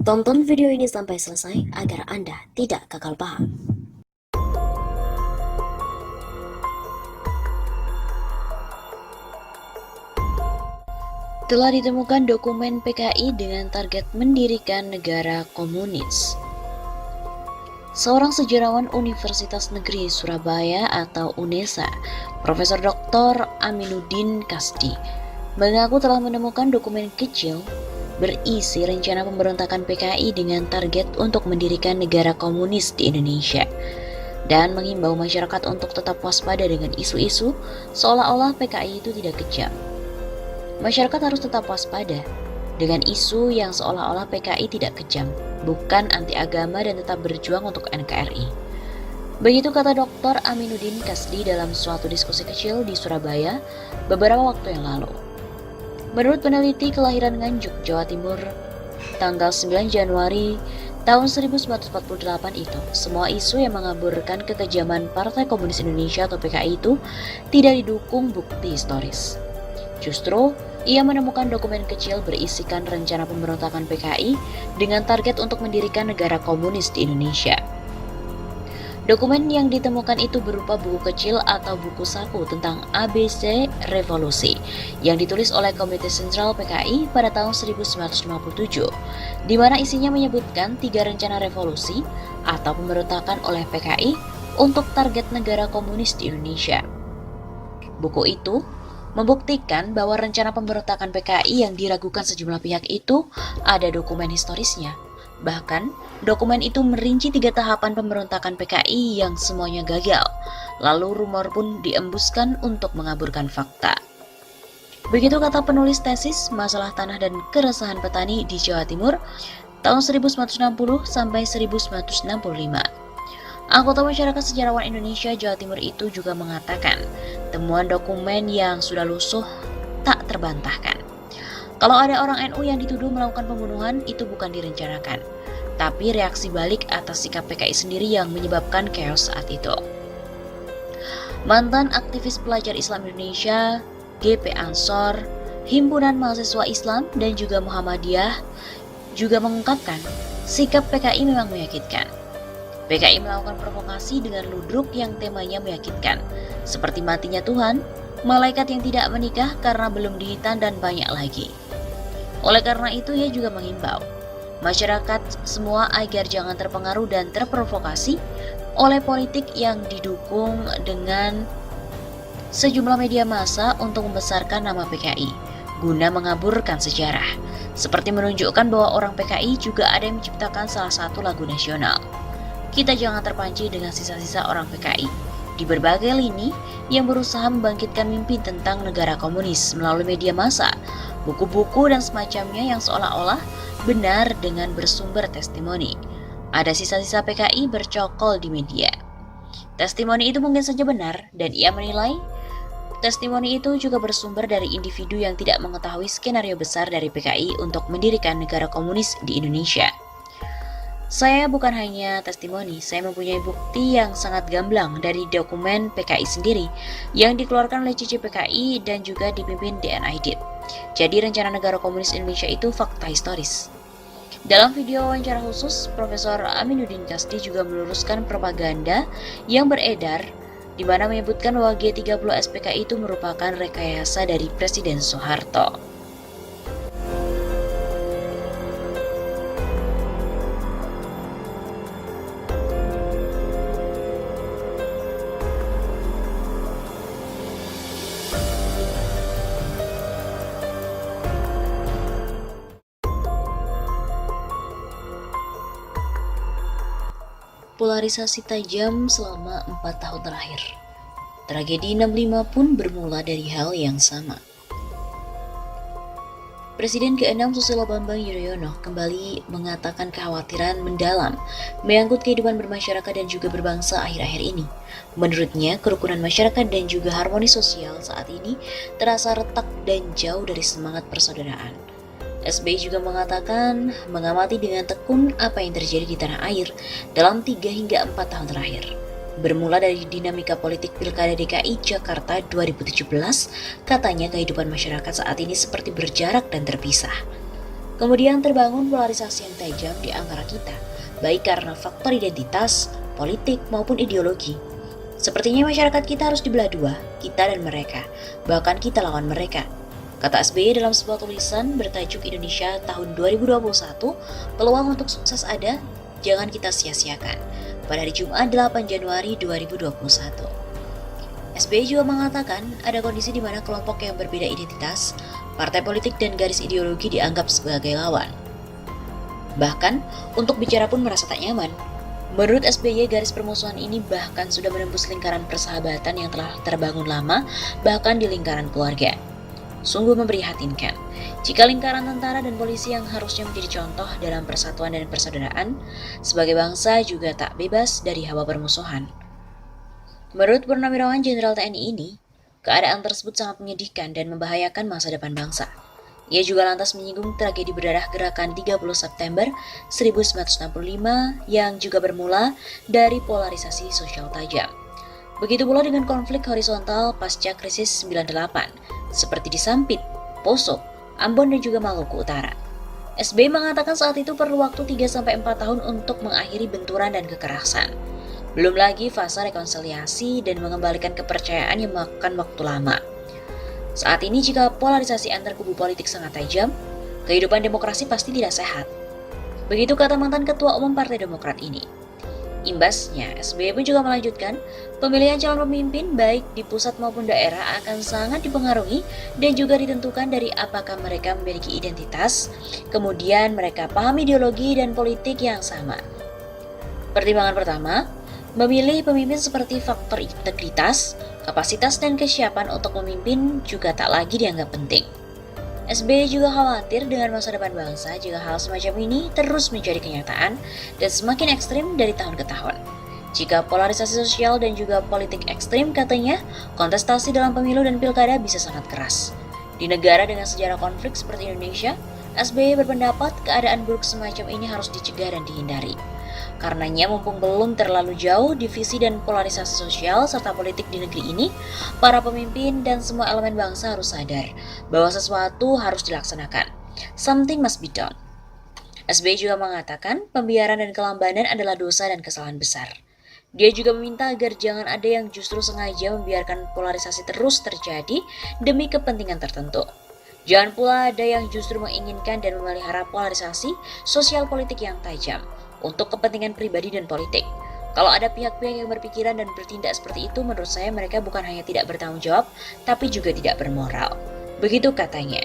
Tonton video ini sampai selesai agar Anda tidak gagal paham. Telah ditemukan dokumen PKI dengan target mendirikan negara komunis. Seorang sejarawan Universitas Negeri Surabaya atau UNESA, Profesor Dr. Aminuddin Kasdi, mengaku telah menemukan dokumen kecil berisi rencana pemberontakan PKI dengan target untuk mendirikan negara komunis di Indonesia, dan mengimbau masyarakat untuk tetap waspada dengan isu-isu seolah-olah PKI itu tidak kejam. Masyarakat harus tetap waspada dengan isu yang seolah-olah PKI tidak kejam, bukan anti agama dan tetap berjuang untuk NKRI. Begitu kata Dr. Aminuddin Kasdi dalam suatu diskusi kecil di Surabaya beberapa waktu yang lalu. Menurut peneliti kelahiran Nganjuk, Jawa Timur, tanggal 9 Januari tahun 1948 itu, semua isu yang mengaburkan kekejaman Partai Komunis Indonesia atau PKI itu tidak didukung bukti historis. Justru, ia menemukan dokumen kecil berisikan rencana pemberontakan PKI dengan target untuk mendirikan negara komunis di Indonesia. Dokumen yang ditemukan itu berupa buku kecil atau buku saku tentang ABC Revolusi yang ditulis oleh Komite Sentral PKI pada tahun 1957, di mana isinya menyebutkan 3 rencana revolusi atau pemberontakan oleh PKI untuk target negara komunis di Indonesia. Buku itu membuktikan bahwa rencana pemberontakan PKI yang diragukan sejumlah pihak itu ada dokumen historisnya. Bahkan, dokumen itu merinci 3 tahapan pemberontakan PKI yang semuanya gagal. Lalu rumor pun diembuskan untuk mengaburkan fakta. Begitu kata penulis tesis Masalah Tanah dan Keresahan Petani di Jawa Timur tahun 1960 sampai 1965. Anggota Masyarakat Sejarawan Indonesia Jawa Timur itu juga mengatakan temuan dokumen yang sudah lusuh tak terbantahkan. Kalau ada orang NU yang dituduh melakukan pembunuhan, itu bukan direncanakan, tapi reaksi balik atas sikap PKI sendiri yang menyebabkan chaos saat itu. Mantan aktivis pelajar Islam Indonesia, GP Ansor, Himpunan Mahasiswa Islam, dan juga Muhammadiyah juga mengungkapkan sikap PKI memang menyakitkan. PKI melakukan provokasi dengan ludruk yang temanya meyakinkan, seperti matinya Tuhan, malaikat yang tidak menikah karena belum dihitan, dan banyak lagi. Oleh karena itu, ia juga mengimbau masyarakat semua agar jangan terpengaruh dan terprovokasi oleh politik yang didukung dengan sejumlah media massa untuk membesarkan nama PKI, guna mengaburkan sejarah, seperti menunjukkan bahwa orang PKI juga ada yang menciptakan salah satu lagu nasional. Kita jangan terpancing dengan sisa-sisa orang PKI di berbagai lini yang berusaha membangkitkan mimpi tentang negara komunis melalui media massa, buku-buku dan semacamnya yang seolah-olah benar dengan bersumber testimoni. Ada sisa-sisa PKI bercokol di media. Testimoni itu mungkin saja benar, dan ia menilai testimoni itu juga bersumber dari individu yang tidak mengetahui skenario besar dari PKI untuk mendirikan negara komunis di Indonesia. Saya bukan hanya testimoni, saya mempunyai bukti yang sangat gamblang dari dokumen PKI sendiri yang dikeluarkan oleh CCPKI dan juga dipimpin DN Aidit. Jadi rencana negara komunis Indonesia itu fakta historis. Dalam video wawancara khusus, Profesor Aminuddin Kasdi juga meluruskan propaganda yang beredar di mana menyebutkan bahwa G30 SPKI itu merupakan rekayasa dari Presiden Soeharto. Polarisasi tajam selama 4 tahun terakhir. Tragedi 65 pun bermula dari hal yang sama. Presiden ke-6 Susilo Bambang Yudhoyono kembali mengatakan kekhawatiran mendalam menyangkut kehidupan bermasyarakat dan juga berbangsa akhir-akhir ini. Menurutnya, kerukunan masyarakat dan juga harmoni sosial saat ini terasa retak dan jauh dari semangat persaudaraan. SBY juga mengatakan mengamati dengan tekun apa yang terjadi di tanah air dalam 3 hingga 4 tahun terakhir. Bermula dari dinamika politik Pilkada DKI Jakarta 2017, katanya kehidupan masyarakat saat ini seperti berjarak dan terpisah. Kemudian terbangun polarisasi yang tajam di antara kita, baik karena faktor identitas, politik, maupun ideologi. Sepertinya masyarakat kita harus dibelah dua, kita dan mereka, bahkan kita lawan mereka. Kata SBY dalam sebuah tulisan bertajuk Indonesia tahun 2021, peluang untuk sukses ada, jangan kita sia-siakan. Pada hari Jumat 8 Januari 2021. SBY juga mengatakan ada kondisi di mana kelompok yang berbeda identitas, partai politik dan garis ideologi dianggap sebagai lawan. Bahkan, untuk bicara pun merasa tak nyaman. Menurut SBY, garis permusuhan ini bahkan sudah menembus lingkaran persahabatan yang telah terbangun lama, bahkan di lingkaran keluarga. Sungguh memprihatinkan, jika lingkaran tentara dan polisi yang harusnya menjadi contoh dalam persatuan dan persaudaraan, sebagai bangsa juga tak bebas dari hawa permusuhan. Menurut Purnawirawan Jenderal TNI ini, keadaan tersebut sangat menyedihkan dan membahayakan masa depan bangsa. Ia juga lantas menyinggung tragedi berdarah gerakan 30 September 1965 yang juga bermula dari polarisasi sosial tajam. Begitu pula dengan konflik horizontal pasca krisis 98, seperti di Sampit, Poso, Ambon dan juga Maluku Utara. SBY mengatakan saat itu perlu waktu 3-4 tahun untuk mengakhiri benturan dan kekerasan. Belum lagi fase rekonsiliasi dan mengembalikan kepercayaan yang memakan waktu lama. Saat ini jika polarisasi antar kubu politik sangat tajam, kehidupan demokrasi pasti tidak sehat. Begitu kata mantan Ketua Umum Partai Demokrat ini. Imbasnya, SBY pun juga melanjutkan, pemilihan calon pemimpin baik di pusat maupun daerah akan sangat dipengaruhi dan juga ditentukan dari apakah mereka memiliki identitas, kemudian mereka paham ideologi dan politik yang sama. Pertimbangan pertama, memilih pemimpin seperti faktor integritas, kapasitas dan kesiapan untuk memimpin juga tak lagi dianggap penting. SBY juga khawatir dengan masa depan bangsa jika hal semacam ini terus menjadi kenyataan dan semakin ekstrim dari tahun ke tahun. Jika polarisasi sosial dan juga politik ekstrim katanya, kontestasi dalam pemilu dan pilkada bisa sangat keras. Di negara dengan sejarah konflik seperti Indonesia, SBY berpendapat keadaan buruk semacam ini harus dicegah dan dihindari. Karenanya mumpung belum terlalu jauh divisi dan polarisasi sosial serta politik di negeri ini, para pemimpin dan semua elemen bangsa harus sadar bahwa sesuatu harus dilaksanakan. Something must be done. SBY juga mengatakan pembiaran dan kelambanan adalah dosa dan kesalahan besar. Dia juga meminta agar jangan ada yang justru sengaja membiarkan polarisasi terus terjadi demi kepentingan tertentu. Jangan pula ada yang justru menginginkan dan memelihara polarisasi sosial politik yang tajam untuk kepentingan pribadi dan politik. Kalau ada pihak-pihak yang berpikiran dan bertindak seperti itu, menurut saya mereka bukan hanya tidak bertanggung jawab, tapi juga tidak bermoral. Begitu katanya.